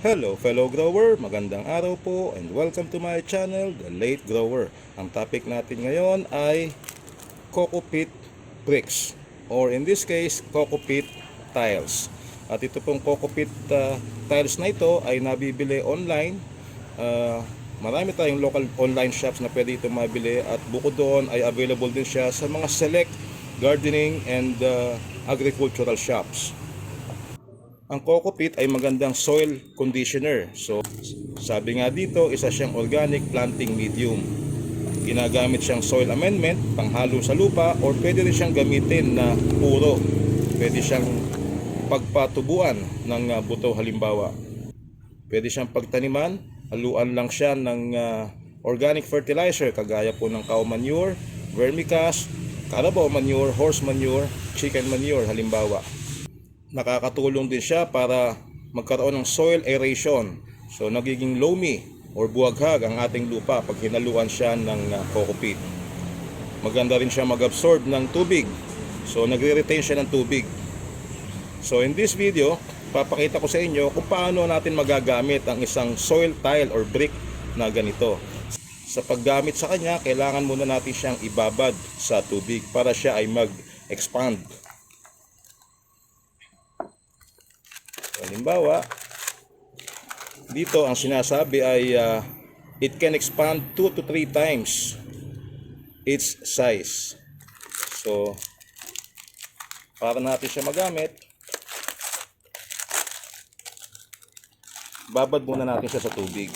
Hello fellow grower, magandang araw po and welcome to my channel, The Late Grower. Ang topic natin ngayon ay Cocopeat bricks or in this case, Cocopeat tiles. At ito pong Cocopeat tiles na ito ay nabibili online. Marami tayong local online shops na pwede ito mabili at bukod doon ay available din siya sa mga select gardening and agricultural shops. Ang Cocopeat ay magandang soil conditioner. So, sabi nga dito, isa siyang organic planting medium. Ginagamit siyang soil amendment, panghalo sa lupa, or pwede rin siyang gamitin na puro. Pwede siyang pagpatubuan ng buto halimbawa. Pwede siyang pagtaniman, haluan lang siya ng organic fertilizer kagaya po ng cow manure, vermicast, carabao manure, horse manure, chicken manure halimbawa. Nakakatulong din siya para magkaroon ng soil aeration. So nagiging loamy or buwaghag ang ating lupa pag hinaluan siya ng Cocopeat. Maganda rin siya mag-absorb ng tubig. So nagre-retain siya ng tubig. So in this video, papakita ko sa inyo kung paano natin magagamit ang isang soil tile or brick na ganito. Sa paggamit sa kanya, kailangan muna natin siyang ibabad sa tubig para siya ay mag-expand. Halimbawa, dito ang sinasabi ay it can expand 2 to 3 times its size. So, para natin siya magamit, babad muna natin siya sa tubig.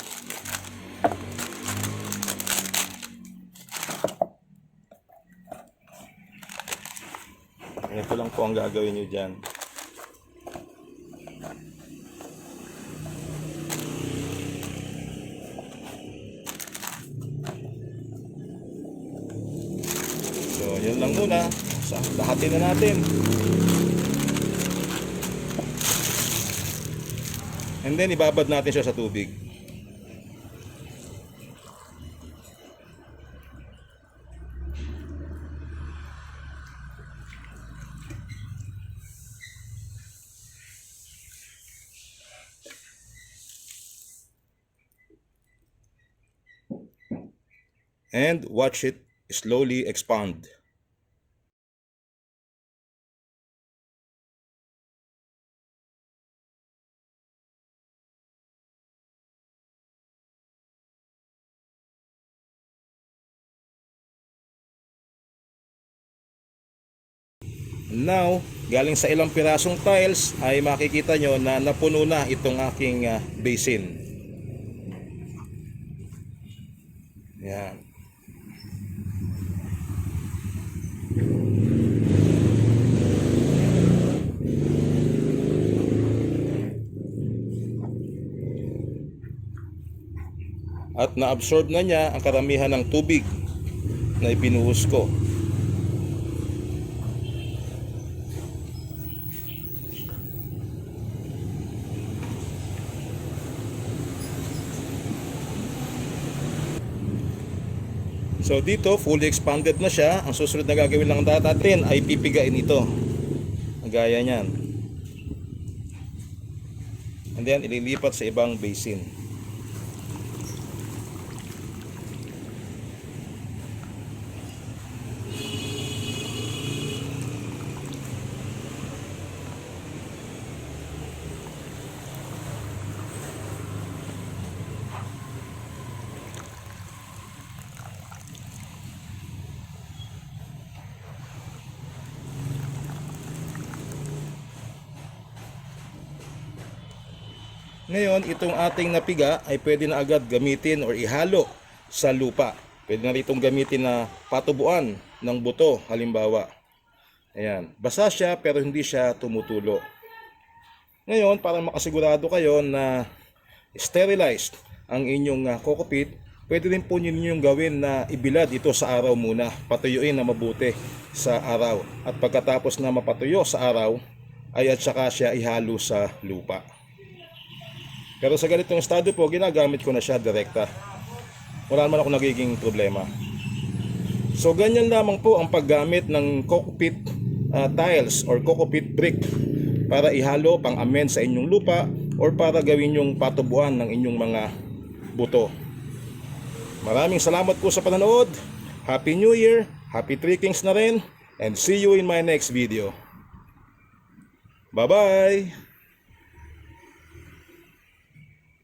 Ito lang po ang gagawin nyo dyan. So, yun lang muna. Lahatin na natin. And then, ibabad natin siya sa tubig. And watch it slowly expand. Now, galing sa ilang pirasong tiles ay makikita nyo na napuno na itong aking basin. Yan. At na-absorb na niya ang karamihan ng tubig na ibinuhos ko. So dito, fully expanded na siya. Ang susunod na gagawin lang natin ay pipigain ito. Gaya niyan. And then, ililipat sa ibang basin. Ngayon, itong ating napiga ay pwede na agad gamitin or ihalo sa lupa. Pwede na ritong gamitin na patubuan ng buto, halimbawa. Ayan. Basa siya pero hindi siya tumutulo. Ngayon, para makasigurado kayo na sterilized ang inyong Cocopeat, pwede rin po ninyong gawin na ibilad ito sa araw muna. Patuyuin na mabuti sa araw. At pagkatapos na mapatuyo sa araw, ay at saka siya ihalo sa lupa. Pero sa ganitong estado po, ginagamit ko na siya direkta. Wala naman ako nagiging problema. So ganyan lamang po ang paggamit ng Cocopeat tiles or Cocopeat brick para ihalo pang-amend sa inyong lupa or para gawin yung patubuan ng inyong mga buto. Maraming salamat po sa panonood. Happy New Year, Happy Three Kings na rin, and see you in my next video. Bye-bye!